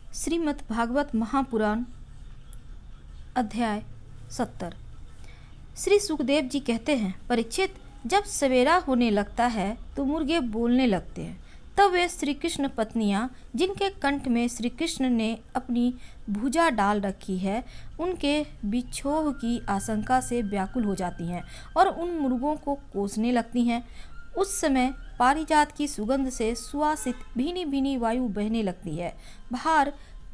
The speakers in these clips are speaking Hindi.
श्रीमद् भागवत महापुराण अध्याय 70। श्री सुखदेव जी कहते हैं, परीक्षित, जब सवेरा होने लगता है तो मुर्गे बोलने लगते हैं। तब वे श्री कृष्ण पत्नियां, जिनके कंठ में श्री कृष्ण ने अपनी भुजा डाल रखी है, उनके बिछोह की आशंका से व्याकुल हो जाती हैं और उन मुर्गों को कोसने लगती हैं। उस समय पारिजात की सुगंध से सुवासित भीनी भीनी वायु बहने लगती है। बाहर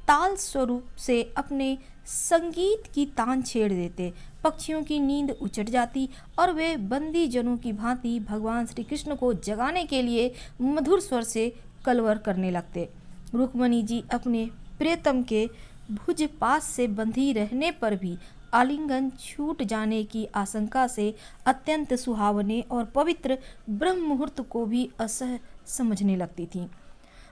ताल स्वरूप से अपने संगीत की तान छेड़ देते पक्षियों की नींद उचट जाती और वे बंदी जनों की भांति भगवान श्री कृष्ण को जगाने के लिए मधुर स्वर से कलवर करने लगते। रुक्मणी जी अपने प्रियतम के भुज पास से बंधी रहने पर भी आलिंगन छूट जाने की आशंका से अत्यंत सुहावने और पवित्र ब्रह्म मुहूर्त को भी असह समझने लगती थीं।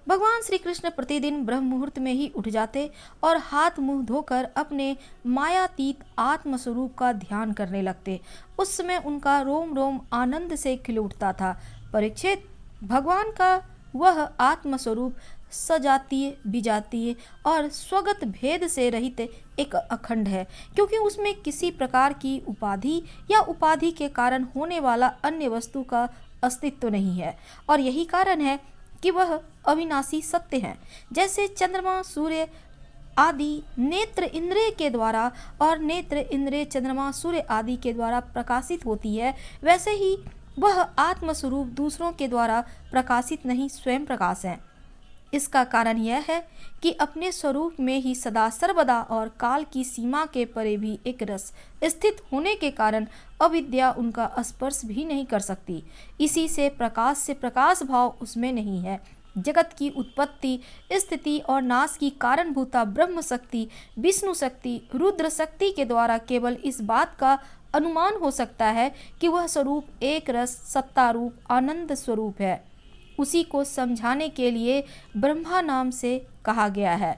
भगवान श्री कृष्ण प्रतिदिन ब्रह्म मुहूर्त में ही उठ जाते और हाथ मुंह धोकर अपने मायातीत आत्मस्वरूप का ध्यान करने लगते। उस समय उनका रोम रोम आनंद से खिल उठता था। परीक्षित, भगवान का वह आत्मस्वरूप सजातीय, विजातीय और स्वगत भेद से रहित एक अखंड है, क्योंकि उसमें किसी प्रकार की उपाधि या उपाधि के कारण होने वाला अन्य वस्तु का अस्तित्व नहीं है। और यही कारण है कि वह अविनाशी सत्य है। जैसे चंद्रमा, सूर्य आदि नेत्र इंद्रिय के द्वारा और नेत्र इंद्रिय चंद्रमा, सूर्य आदि के द्वारा प्रकाशित होती है, वैसे ही वह आत्मस्वरूप दूसरों के द्वारा प्रकाशित नहीं, स्वयं प्रकाश है। इसका कारण यह है कि अपने स्वरूप में ही सदा सर्वदा और काल की सीमा के परे भी एक रस स्थित होने के कारण अविद्या उनका स्पर्श भी नहीं कर सकती। इसी से प्रकाश भाव उसमें नहीं है। जगत की उत्पत्ति, स्थिति और नाश की कारणभूता ब्रह्म शक्ति, विष्णु शक्ति, रुद्र शक्ति के द्वारा केवल इस बात का अनुमान हो सकता है कि वह स्वरूप एक रस सत्ता रूप आनंद स्वरूप है। उसी को समझाने के लिए ब्रह्मा नाम से कहा गया है।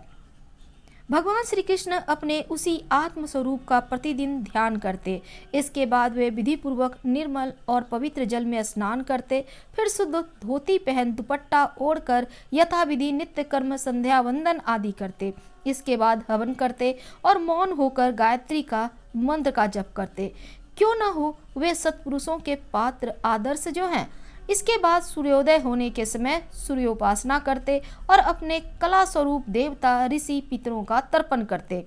भगवान श्री कृष्ण अपने उसी आत्म स्वरूप का प्रतिदिन ध्यान करते। इसके बाद वे विधि पूर्वक निर्मल और पवित्र जल में स्नान करते, फिर शुद्ध धोती पहन दुपट्टा ओढ़कर यथाविधि नित्य कर्म संध्या वंदन आदि करते। इसके बाद हवन करते और मौन होकर गायत्री का मंत्र का जप करते। क्यों न हो वे सत्पुरुषों के पात्र आदर्श जो हैं। इसके बाद सूर्योदय होने के समय सूर्योपासना करते और अपने कला स्वरूप देवता ऋषि पितरों का तर्पण करते।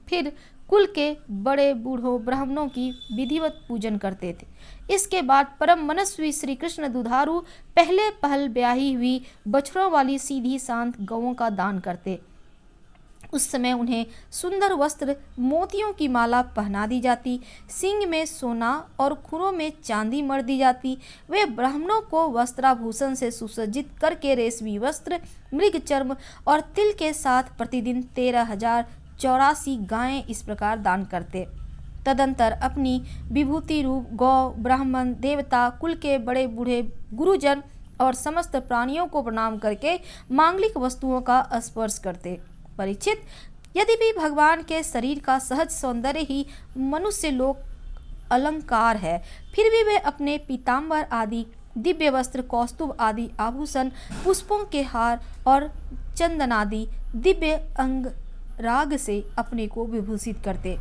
फिर कुल के बड़े बूढ़ों ब्राह्मणों की विधिवत पूजन करते थे। इसके बाद परम मनस्वी श्री कृष्ण दुधारू पहले पहल ब्याही हुई बछड़ों वाली सीधी शांत गौओं का दान करते। उस समय उन्हें सुंदर वस्त्र मोतियों की माला पहना दी जाती, सींग में सोना और खुरों में चांदी मढ़ दी जाती। वे ब्राह्मणों को वस्त्राभूषण से सुसज्जित करके रेशमी वस्त्र, मृग चर्म और तिल के साथ प्रतिदिन 13,084 गायें इस प्रकार दान करते। तदंतर अपनी विभूति रूप गौ, ब्राह्मण, देवता, कुल के बड़े बूढ़े गुरुजन और समस्त प्राणियों को प्रणाम करके मांगलिक वस्तुओं का स्पर्श करते। परीक्षित, यदि भी भगवान के शरीर का सहज सौंदर्य ही मनुष्य लोक अलंकार है, फिर भी वे अपने पीताम्बर आदि दिव्य वस्त्र, कौस्तुभ आदि आभूषण, पुष्पों के हार और चंदन आदि दिव्य अंग राग से अपने को विभूषित करते।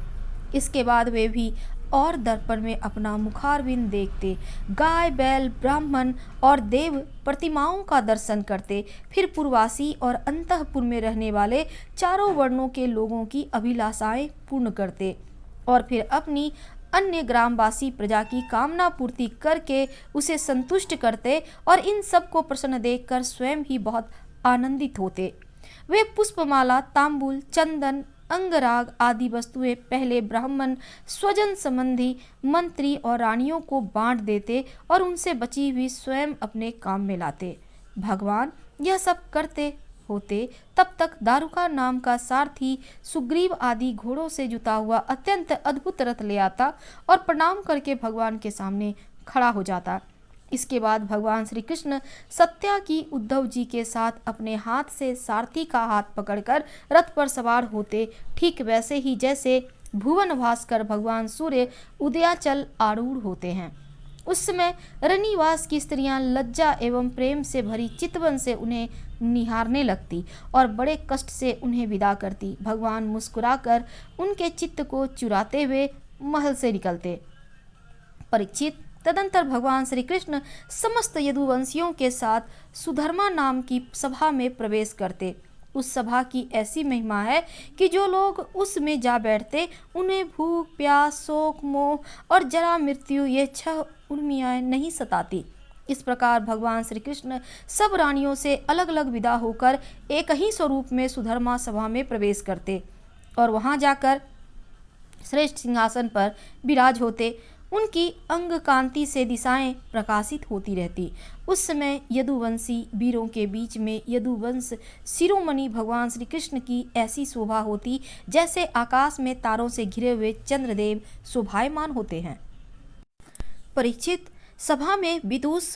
इसके बाद वे भी और दर्पण में अपना मुखारविंद देखते, गाय, बैल, ब्राह्मण और देव प्रतिमाओं का दर्शन करते। फिर पूर्वासी और अंतःपुर में रहने वाले चारों वर्णों के लोगों की अभिलाषाएं पूर्ण करते और फिर अपनी अन्य ग्रामवासी प्रजा की कामना पूर्ति करके उसे संतुष्ट करते और इन सब को प्रसन्न देखकर स्वयं ही बहुत आनंदित होते। वे पुष्पमाला, तांबूल, चंदन, अंगराग आदि वस्तुएं पहले ब्राह्मण, स्वजन संबंधी, मंत्री और रानियों को बांट देते और उनसे बची हुई स्वयं अपने काम में लाते। भगवान यह सब करते होते तब तक दारुका नाम का सारथी सुग्रीव आदि घोड़ों से जुता हुआ अत्यंत अद्भुत रथ ले आता और प्रणाम करके भगवान के सामने खड़ा हो जाता। इसके बाद भगवान श्री कृष्ण सत्या की उद्धव जी के साथ अपने हाथ से सारथी का हाथ पकड़कर रथ पर सवार होते, ठीक वैसे ही जैसे भुवन भास्कर भगवान सूर्य उदयाचल आरूढ़ होते हैं। उस समय रनिवास की स्त्रियां लज्जा एवं प्रेम से भरी चितवन से उन्हें निहारने लगती और बड़े कष्ट से उन्हें विदा करती। भगवान मुस्कुराकर उनके चित्त को चुराते हुए महल से निकलते। परीक्षित, तदंतर भगवान श्री कृष्ण समस्त यदुवंशियों के साथ सुधर्मा नाम की सभा में प्रवेश करते। उस सभा की ऐसी महिमा है कि जो लोग उसमें जा बैठते उन्हें भूख, प्यास, शोक, मोह और जरा मृत्यु ये 6 उर्मियाँ नहीं सताती। इस प्रकार भगवान श्री कृष्ण सब रानियों से अलग अलग विदा होकर एक ही स्वरूप में सुधर्मा सभा में प्रवेश करते और वहां जाकर श्रेष्ठ सिंहासन पर विराज होते। उनकी अंग कांति से दिशाएं प्रकाशित होती रहती। उस समय यदुवंशी वीरों के बीच में यदुवंश शिरोमणि भगवान श्री कृष्ण की ऐसी शोभा होती जैसे आकाश में तारों से घिरे हुए चंद्रदेव शोभायमान होते हैं। परीक्षित, सभा में विदुष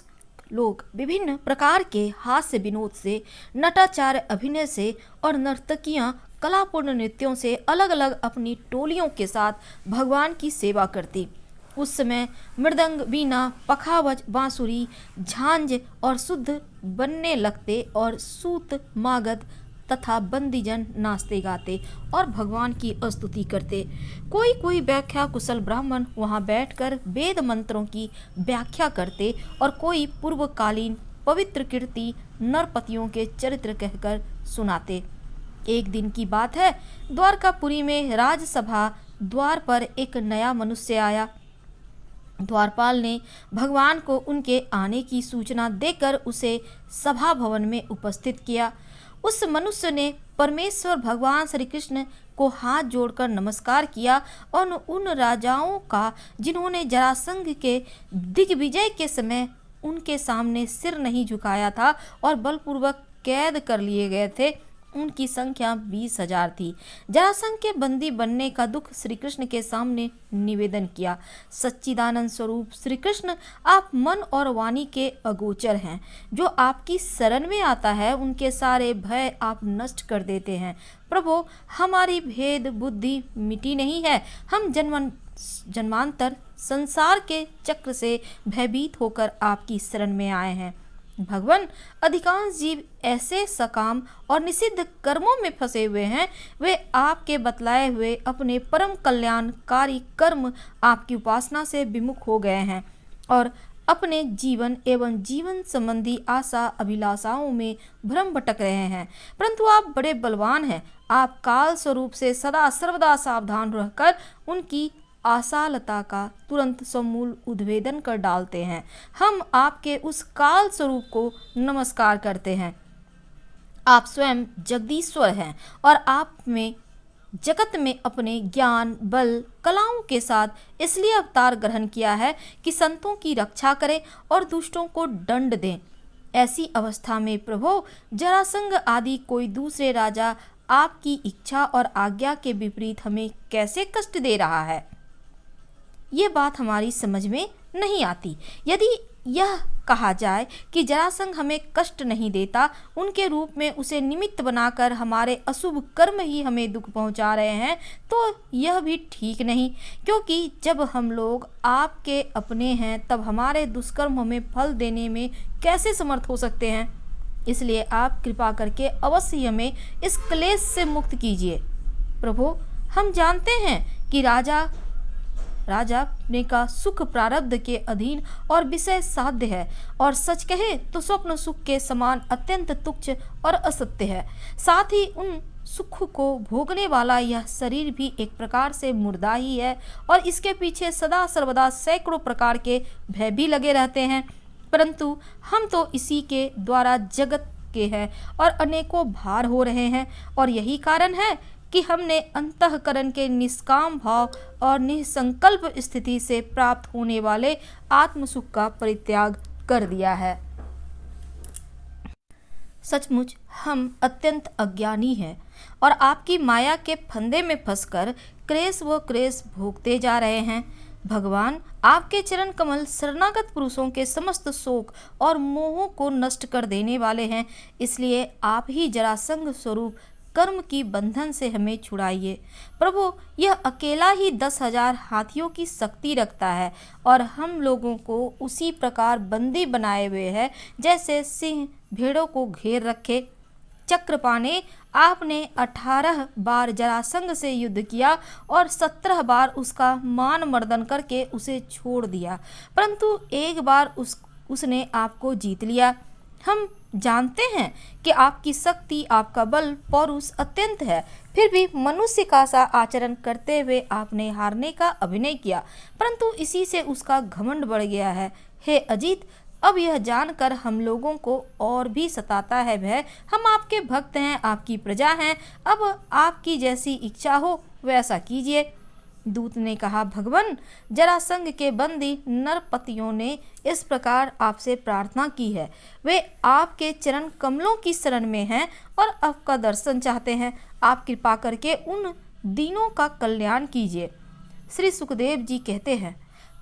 लोग विभिन्न प्रकार के हास्य विनोद से, नटाचार अभिनय से और नर्तकियां कलापूर्ण नृत्यों से अलग अलग अपनी टोलियों के साथ भगवान की सेवा करती। उस समय मृदंग, वीणा, पखावज, बांसुरी, झांझ और शुद्ध बनने लगते और सूत, मागध तथा बंदीजन नाचते गाते और भगवान की स्तुति करते। कोई कोई व्याख्या कुशल ब्राह्मण वहां बैठकर वेद मंत्रों की व्याख्या करते और कोई पूर्वकालीन पवित्र कीर्ति नरपतियों के चरित्र कहकर सुनाते। एक दिन की बात है, द्वारकापुरी में राजसभा द्वार पर एक नया मनुष्य आया। द्वारपाल ने भगवान को उनके आने की सूचना देकर उसे सभा भवन में उपस्थित किया। उस मनुष्य ने परमेश्वर भगवान श्री कृष्ण को हाथ जोड़कर नमस्कार किया और उन राजाओं का जिन्होंने जरासंध के दिग्विजय के समय उनके सामने सिर नहीं झुकाया था और बलपूर्वक कैद कर लिए गए थे, उनकी संख्या 20,000 थी। जरासंध के बंदी बनने का दुख श्री कृष्ण के सामने निवेदन किया। सच्चिदानंद स्वरूप श्री कृष्ण, आप मन और वाणी के अगोचर हैं। जो आपकी शरण में आता है उनके सारे भय आप नष्ट कर देते हैं। प्रभु, हमारी भेद बुद्धि मिटी नहीं है। हम जन्मांतर संसार के चक्र से भयभीत होकर आपकी शरण में आए हैं। भगवान, अधिकांश जीव ऐसे सकाम और निषिद्ध कर्मों में फंसे हुए हैं। वे आपके बतलाए हुए अपने परम कल्याणकारी कर्म आपकी उपासना से विमुख हो गए हैं और अपने जीवन एवं जीवन संबंधी आशा अभिलाषाओं में भ्रम भटक रहे हैं। परंतु आप बड़े बलवान हैं। आप काल स्वरूप से सदा सर्वदा सावधान रहकर उनकी आशालता का तुरंत समूल उद्भेदन कर डालते हैं। हम आपके उस काल स्वरूप को नमस्कार करते हैं। आप स्वयं जगदीश्वर हैं और आप में जगत में अपने ज्ञान, बल, कलाओं के साथ इसलिए अवतार ग्रहण किया है कि संतों की रक्षा करें और दुष्टों को दंड दें। ऐसी अवस्था में प्रभु, जरासंध आदि कोई दूसरे राजा आपकी इच्छा और आज्ञा के विपरीत हमें कैसे कष्ट दे रहा है, ये बात हमारी समझ में नहीं आती। यदि यह कहा जाए कि जरासंध हमें कष्ट नहीं देता, उनके रूप में उसे निमित्त बनाकर हमारे अशुभ कर्म ही हमें दुख पहुंचा रहे हैं, तो यह भी ठीक नहीं, क्योंकि जब हम लोग आपके अपने हैं तब हमारे दुष्कर्म हमें फल देने में कैसे समर्थ हो सकते हैं। इसलिए आप कृपा करके अवश्य ही हमें इस क्लेश से मुक्त कीजिए। प्रभु, हम जानते हैं कि राजा ने का सुख प्रारब्ध के अधीन और विषय साध्य है और सच कहे तो स्वप्न सुख के समान अत्यंत तुच्छ और असत्य है। साथ ही उन सुख को भोगने वाला यह शरीर भी एक प्रकार से मुर्दा ही है और इसके पीछे सदा सर्वदा सैकड़ों प्रकार के भय भी लगे रहते हैं। परंतु हम तो इसी के द्वारा जगत के हैं और अनेकों भार हो रहे हैं और यही कारण है कि हमने अंतःकरण के निष्काम भाव और निसंकल्प स्थिति से प्राप्त होने वाले आत्म सुख का परित्याग कर दिया है। सचमुच हम अत्यंत अज्ञानी हैं और आपकी माया के फंदे में फंसकर क्लेश व क्लेश भोगते जा रहे हैं। भगवान, आपके चरण कमल शरणागत पुरुषों के समस्त शोक और मोहों को नष्ट कर देने वाले हैं। इसलिए आप ही जरासंध स्वरूप कर्म की बंधन से हमें छुड़ाइए। प्रभु, यह अकेला ही 10,000 हाथियों की शक्ति रखता है और हम लोगों को उसी प्रकार बंदी बनाए हुए है जैसे सिंह भेड़ों को घेर रखे। चक्रपा ने आपने 18 बार जरासंध से युद्ध किया और 17 बार उसका मान मर्दन करके उसे छोड़ दिया, परंतु एक बार उसने आपको जीत लिया। हम जानते हैं कि आपकी शक्ति, आपका बल, पौरुष अत्यंत है, फिर भी मनुष्य का सा आचरण करते हुए आपने हारने का अभिनय किया, परंतु इसी से उसका घमंड बढ़ गया है। हे अजीत, अब यह जानकर हम लोगों को और भी सताता है भय। हम आपके भक्त हैं, आपकी प्रजा हैं, अब आपकी जैसी इच्छा हो वैसा कीजिए। दूत ने कहा, भगवान, जरासंध के बंदी नरपतियों ने इस प्रकार आपसे प्रार्थना की है। वे आपके चरण कमलों की शरण में हैं और आपका दर्शन चाहते हैं। आप कृपा करके उन दीनों का कल्याण कीजिए। श्री सुखदेव जी कहते हैं,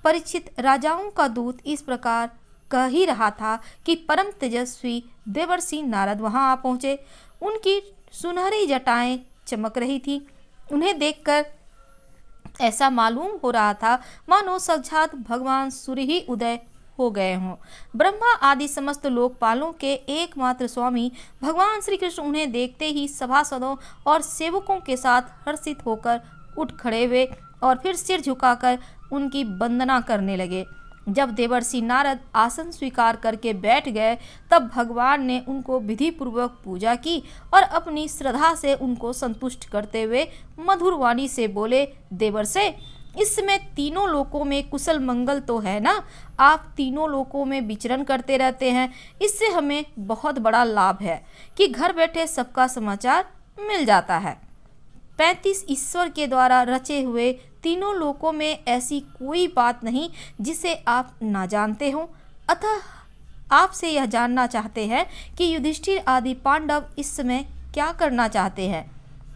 परीक्षित, राजाओं का दूत इस प्रकार कह ही रहा था कि परम तेजस्वी देवर्षि नारद वहां आ पहुंचे। उनकी सुनहरी जटाएं चमक रही थी। उन्हें देखकर ऐसा मालूम हो रहा था मानो साक्षात भगवान सूर्य ही उदय हो गए हों। ब्रह्मा आदि समस्त लोकपालों के एकमात्र स्वामी भगवान श्री कृष्ण उन्हें देखते ही सभासदों और सेवकों के साथ हर्षित होकर उठ खड़े हुए और फिर सिर झुकाकर उनकी वंदना करने लगे। जब देवर्षि नारद आसन स्वीकार करके बैठ गए, तब भगवान ने उनको विधि पूर्वक पूजा की और अपनी श्रद्धा से उनको संतुष्ट करते हुए मधुर वाणी से बोले, देवर्षे, इस समय तीनों लोकों में कुशल मंगल तो है ना? आप तीनों लोकों में विचरण करते रहते हैं। इससे हमें बहुत बड़ा लाभ है कि घर बैठे सबका समाचार मिल जाता है। 35 ईश्वर के द्वारा रचे हुए तीनों लोकों में ऐसी कोई बात नहीं जिसे आप ना जानते हो। अतः आपसे यह जानना चाहते हैं कि युधिष्ठिर आदि पांडव इस समय क्या करना चाहते हैं।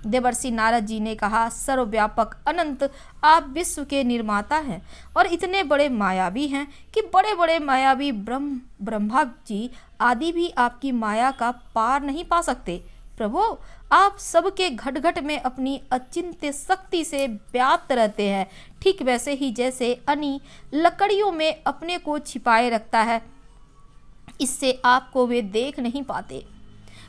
देवर्षि नारद जी ने कहा, सर्वव्यापक अनंत आप विश्व के निर्माता हैं और इतने बड़े मायावी हैं कि बड़े बड़े मायावी ब्रह्मा जी आदि भी आपकी माया का पार नहीं पा सकते। प्रभु, आप सबके घट घट में अपनी अचिंत्य शक्ति से व्याप्त रहते हैं, ठीक वैसे ही जैसे अनी लकड़ियों में अपने को छिपाए रखता है, इससे आपको वे देख नहीं पाते।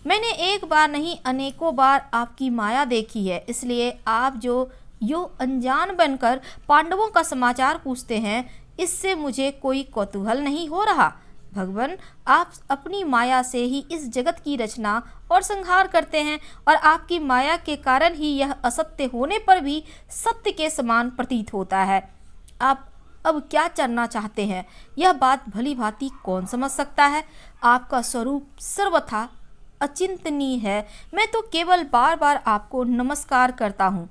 मैंने एक बार नहीं अनेकों बार आपकी माया देखी है, इसलिए आप जो अनजान बनकर पांडवों का समाचार पूछते हैं, इससे मुझे कोई कौतूहल नहीं हो रहा। भगवान, आप अपनी माया से ही इस जगत की रचना और संहार करते हैं और आपकी माया के कारण ही यह असत्य होने पर भी सत्य के समान प्रतीत होता है। आप अब क्या जानना चाहते हैं, यह बात भली भांति कौन समझ सकता है। आपका स्वरूप सर्वथा अचिंतनीय है। मैं तो केवल बार बार आपको नमस्कार करता हूँ।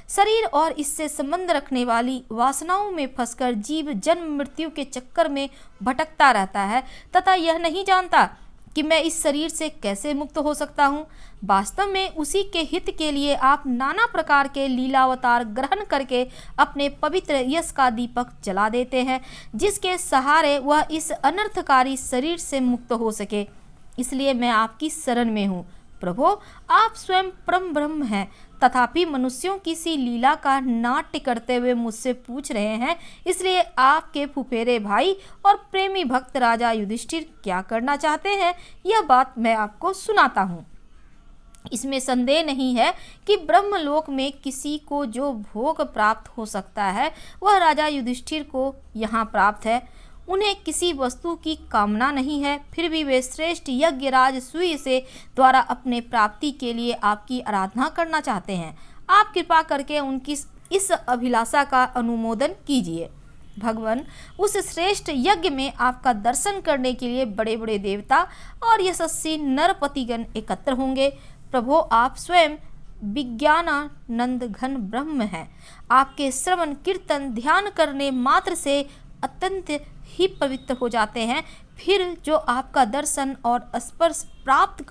शरीर और इससे संबंध रखने वाली वासनाओं में फंसकर जीव जन्म मृत्यु के चक्कर में भटकता रहता है तथा यह नहीं जानता कि मैं इस शरीर से कैसे मुक्त हो सकता हूँ। वास्तव में उसी के हित के लिए आप नाना प्रकार के लीलावतार ग्रहण करके अपने पवित्र यश का दीपक जला देते हैं, जिसके सहारे वह इस अनर्थकारी शरीर से मुक्त हो सके। इसलिए मैं आपकी शरण में हूँ। प्रभु, आप स्वयं परम ब्रह्म हैं, तथापि मनुष्यों की सी लीला का नाट्य करते हुए मुझसे पूछ रहे हैं। इसलिए आपके फुफेरे भाई और प्रेमी भक्त राजा युधिष्ठिर क्या करना चाहते हैं, यह बात मैं आपको सुनाता हूँ। इसमें संदेह नहीं है कि ब्रह्मलोक में किसी को जो भोग प्राप्त हो सकता है, वह राजा युधिष्ठिर को यहाँ प्राप्त है। उन्हें किसी वस्तु की कामना नहीं है, फिर भी वे श्रेष्ठ यज्ञ राज सूय से द्वारा अपने प्राप्ति के लिए आपकी आराधना करना चाहते हैं। आप कृपा करके उनकी इस अभिलाषा का अनुमोदन कीजिए। भगवान, उस श्रेष्ठ यज्ञ में आपका दर्शन करने के लिए बड़े बड़े देवता और यशस्वी नरपतिगण एकत्र होंगे। प्रभु, आप स्वयं विज्ञानानंद घन ब्रह्म हैं। आपके श्रवण कीर्तन ध्यान करने मात्र से अत्यंत ही पवित्र हो जाते हैं। फिर जो आपका दर्शन और स्पर्श प्राप्त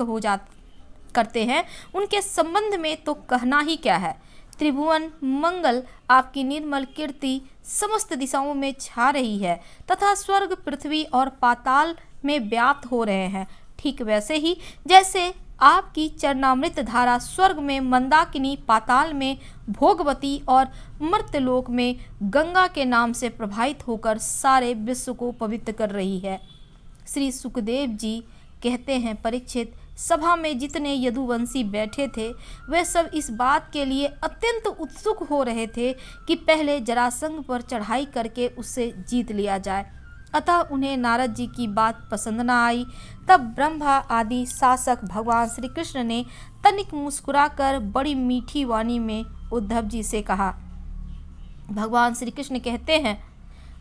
करते हैं, उनके संबंध में तो कहना ही क्या है। त्रिभुवन मंगल आपकी निर्मल कीर्ति समस्त दिशाओं में छा रही है तथा स्वर्ग, पृथ्वी और पाताल में व्याप्त हो रहे हैं, ठीक वैसे ही जैसे आपकी चरणामृत धारा स्वर्ग में मंदाकिनी, पाताल में भोगवती और मर्त्यलोक में गंगा के नाम से प्रवाहित होकर सारे विश्व को पवित्र कर रही है। श्री सुखदेव जी कहते हैं, परीक्षित, सभा में जितने यदुवंशी बैठे थे वे सब इस बात के लिए अत्यंत उत्सुक हो रहे थे कि पहले जरासंध पर चढ़ाई करके उससे जीत लिया जाए। अतः उन्हें नारद जी की बात पसंद न आई। तब ब्रह्मा आदि शासक भगवान श्री कृष्ण ने तनिक मुस्कुराकर बड़ी मीठी वाणी में उद्धव जी से कहा। भगवान श्री कृष्ण कहते हैं,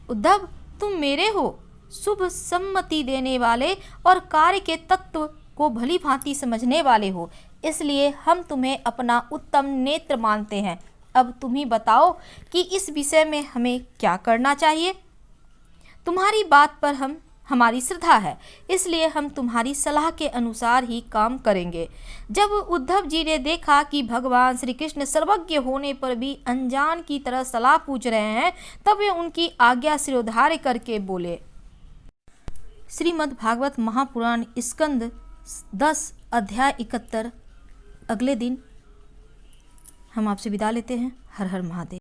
उद्धव, तुम मेरे हो, शुभ सम्मति देने वाले और कार्य के तत्व को भली भांति समझने वाले हो, इसलिए हम तुम्हें अपना उत्तम नेत्र मानते हैं। अब तुम ही बताओ कि इस विषय में हमें क्या करना चाहिए। तुम्हारी बात पर हमारी श्रद्धा है, इसलिए हम तुम्हारी सलाह के अनुसार ही काम करेंगे। जब उद्धव जी ने देखा कि भगवान श्री कृष्ण सर्वज्ञ होने पर भी अनजान की तरह सलाह पूछ रहे हैं, तब वे उनकी आज्ञा सिरोधार्य करके बोले। श्रीमद् भागवत महापुराण स्कंद 10 अध्याय 71। अगले दिन हम आपसे विदा लेते हैं। हर हर महादेव।